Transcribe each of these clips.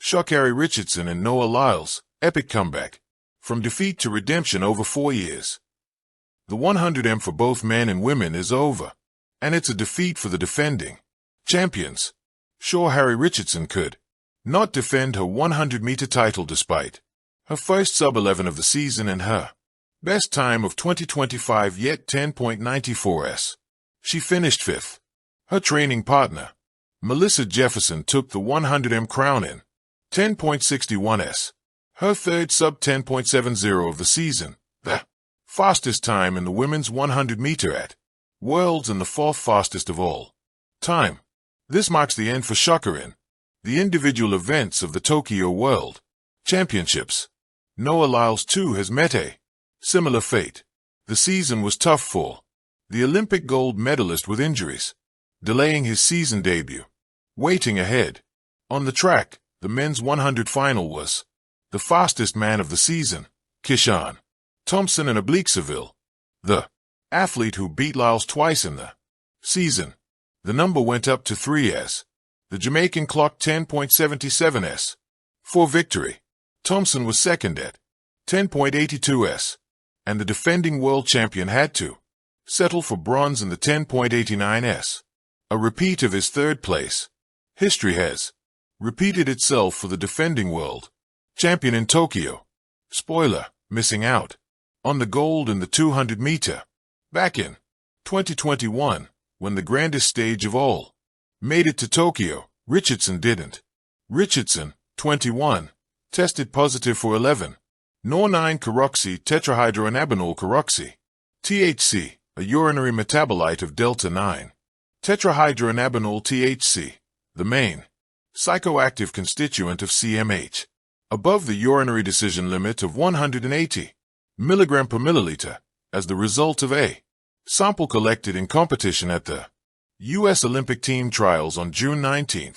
Sha Carri Richardson and Lyles, epic comeback. From defeat to redemption over 4 years. The 100m for both men and women is over, and it's a defeat for the defending champions. Sha Carri Richardson could not defend her 100-meter title despite her first sub-11 of the season and her best time of 2025 yet 10.94s. She finished 5th. Her training partner, Melissa Jefferson, took the 100m crown in 10.61s. Her third sub 10.70 of the season, the fastest time in the women's 100-meter at Worlds and the 4th fastest of all time. This marks the end for Sha Carri in the individual events of the Tokyo World Championships. Lyles too has met a similar fate. The season was tough for the Olympic gold medalist with injuries, delaying his season debut. Waiting ahead. On the track, the men's 100 final was the fastest man of the season, Keyshawn Thompson in Obliquesville, the athlete who beat Lyles twice in the season. The number went up to 3 as the Jamaican clocked 10.77s. For victory, Thompson was second at 10.82s, and the defending world champion had to settle for bronze in the 10.89s, a repeat of his third place. History has repeated itself for the defending world champion in Tokyo. Spoiler, missing out on the gold in the 200-meter. Back in 2021, when the grandest stage of all made it to Tokyo, Richardson didn't. Richardson, 21, tested positive for 11. 9-carboxy tetrahydroannabinol carboxy, THC, a urinary metabolite of delta-9. Tetrahydroannabinol THC, the main psychoactive constituent of CMH, above the urinary decision limit of 180 mg per milliliter, as the result of a sample collected in competition at the U.S. Olympic Team Trials on June 19,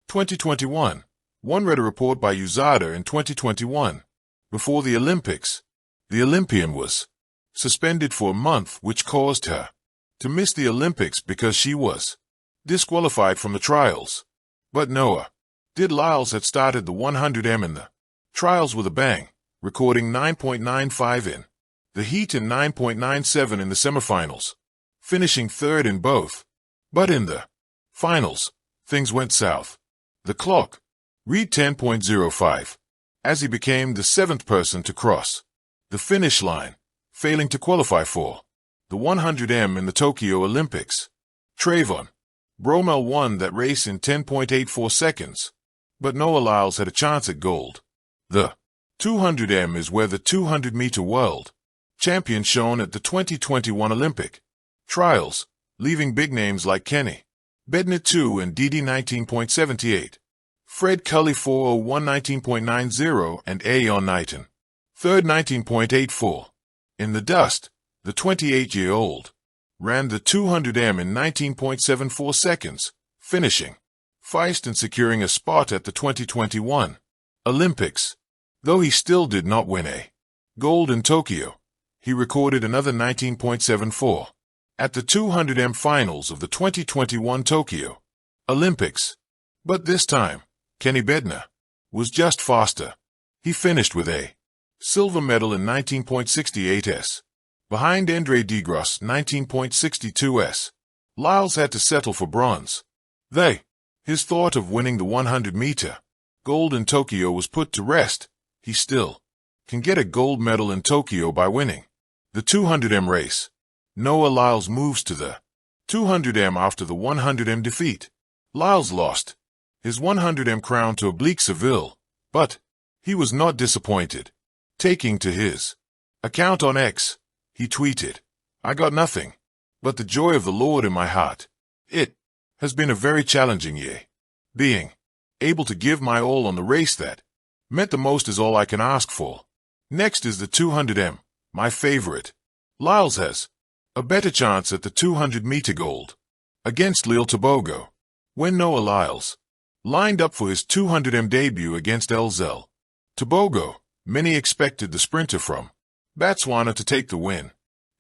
2021. One read a report by USADA in 2021. Before the Olympics, the Olympian was suspended for a month, which caused her to miss the Olympics because she was disqualified from the trials. But Lyles had started the 100m in the trials with a bang, recording 9.95 in the heat and 9.97 in the semifinals, finishing third in both. But in the finals, things went south. The clock read 10.05, as he became the 7th person to cross the finish line, failing to qualify for the 100m in the Tokyo Olympics. Trayvon Bromell won that race in 10.84 seconds, but Lyles had a chance at gold. The 200m is where the 200-meter world champion shone at the 2021 Olympic trials, leaving big names like Kenny Bednar 2 and Didi 19.78, Fred Cully 401 19.90 and Ayon Knighton, third 19.84. In the dust, the 28-year-old ran the 200m in 19.74 seconds, finishing first and securing a spot at the 2021 Olympics. Though he still did not win a gold in Tokyo, he recorded another 19.74 at the 200m finals of the 2021 Tokyo Olympics. But this time, Kenny Bednar was just faster. He finished with a silver medal in 19.68s, behind Andre DeGrasse 19.62s. Lyles had to settle for bronze. His thought of winning the 100-meter gold in Tokyo was put to rest. He still can get a gold medal in Tokyo by winning the 200m race. Lyles moves to the 200m after the 100m defeat. Lyles lost his 100m crown to Obliquesville, but he was not disappointed. Taking to his account on X, he tweeted, "I got nothing but the joy of the Lord in my heart. It has been a very challenging year. Being able to give my all on the race that meant the most is all I can ask for. Next is the 200m, my favorite. Lyles has a better chance at the 200-meter gold against Lil Tobago." When Lyles lined up for his 200m debut against LZL Tobago, many expected the sprinter from Botswana to take the win.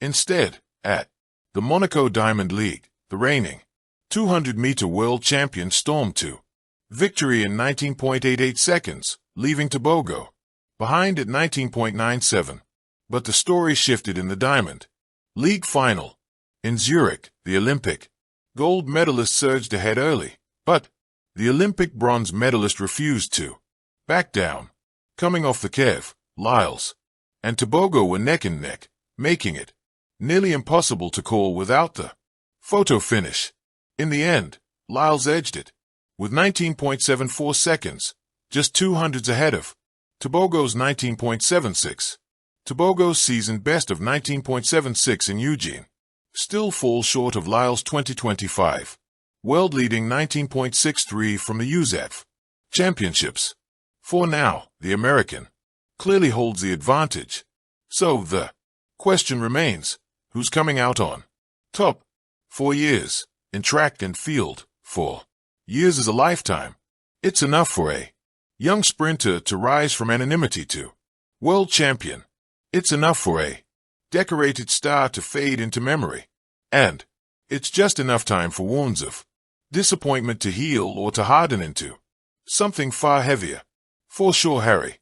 Instead, at the Monaco Diamond League, the reigning 200-meter world champion stormed to Victory in 19.88 seconds, leaving Tobago behind at 19.97. But the story shifted in the Diamond League final. In Zurich, the Olympic gold medalist surged ahead early, but the Olympic bronze medalist refused to back down. Coming off the Kev, Lyles and Tobago were neck and neck, making it nearly impossible to call without the photo finish. In the end, Lyles edged it with 19.74 seconds, just 200s ahead of Tobago's 19.76. Tobago's season best of 19.76 in Eugene still falls short of Lyles' 2025 world-leading 19.63 from the USAF Championships. For now, the American clearly holds the advantage. So the question remains, who's coming out on top? 4 years in track and field. 4 years is a lifetime. It's enough for a young sprinter to rise from anonymity to world champion. It's enough for a decorated star to fade into memory. And it's just enough time for wounds of disappointment to heal or to harden into something far heavier. For Sha Carri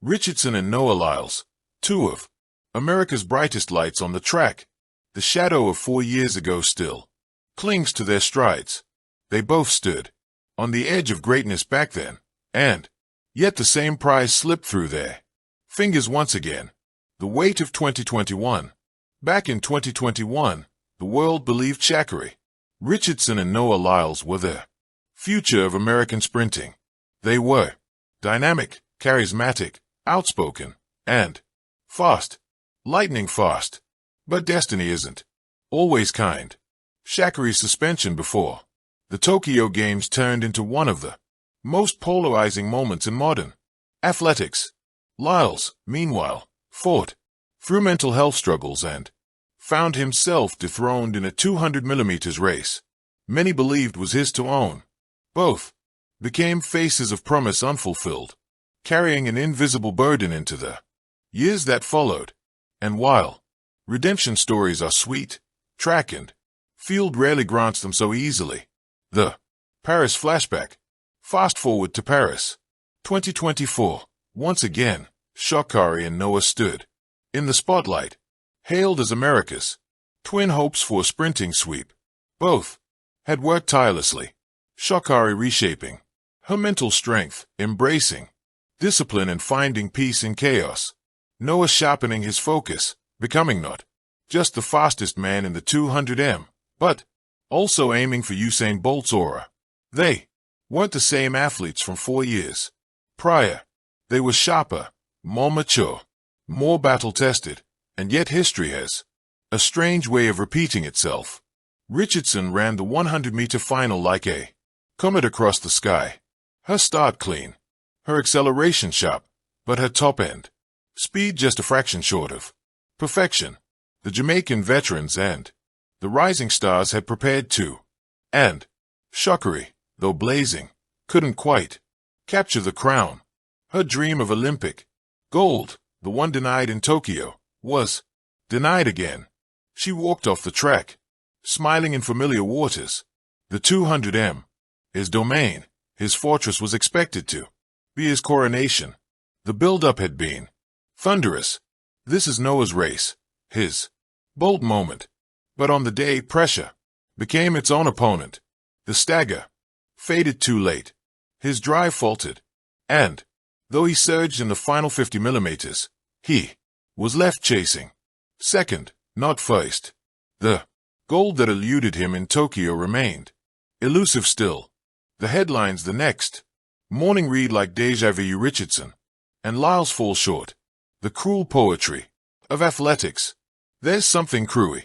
Richardson and Noah Lyles, two of America's brightest lights on the track, the shadow of 4 years ago still clings to their strides. They both stood on the edge of greatness back then, and yet the same prize slipped through their fingers once again. The weight of 2021. Back in 2021, the world believed Sha Carri Richardson and Noah Lyles were the future of American sprinting. They were dynamic, charismatic, outspoken, and fast. Lightning fast. But destiny isn't always kind. Sha Carri's suspension before the Tokyo Games turned into one of the most polarizing moments in modern athletics. Lyles, meanwhile, fought through mental health struggles and found himself dethroned in a 200mm race many believed was his to own. Both became faces of promise unfulfilled, carrying an invisible burden into the years that followed. And while redemption stories are sweet, track and field rarely grants them so easily. The Paris flashback. Fast forward to Paris 2024. Once again, Sha Carri and Noah stood in the spotlight, hailed as America's twin hopes for a sprinting sweep. Both had worked tirelessly, Sha Carri reshaping her mental strength, embracing discipline and finding peace in chaos. Noah sharpening his focus, becoming not just the fastest man in the 200m, but also aiming for Usain Bolt's aura. They weren't the same athletes from 4 years prior. They were sharper, more mature, more battle-tested, and yet history has a strange way of repeating itself. Richardson ran the 100-meter final like a comet across the sky. Her start clean, her acceleration sharp, but her top end speed just a fraction short of perfection. The Jamaican veterans and the rising stars had prepared too. And Sha Carri, though blazing, couldn't quite capture the crown. Her dream of Olympic gold, the one denied in Tokyo, was denied again. She walked off the track, smiling in familiar waters. The 200m, his domain, his fortress, was expected to be his coronation. The build-up had been thunderous. This is Noah's race, his bold moment. But on the day, pressure became its own opponent. The stagger faded too late. His drive faltered. And though he surged in the final 50mm, he was left chasing second, not first. The gold that eluded him in Tokyo remained elusive still. The headlines the next morning read like deja vu. Richardson and Lyles fall short. The cruel poetry of athletics. There's something cruelly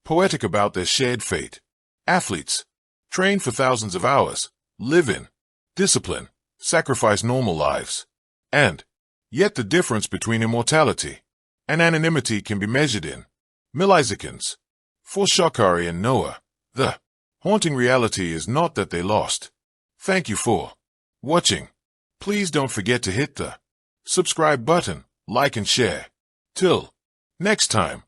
poetic about their shared fate. Athletes train for thousands of hours, live in discipline, sacrifice normal lives. And yet the difference between immortality and anonymity can be measured in milliseconds. For Sha Carri and Noah, the haunting reality is not that they lost. Thank you for watching. Please don't forget to hit the subscribe button, like and share. Till next time.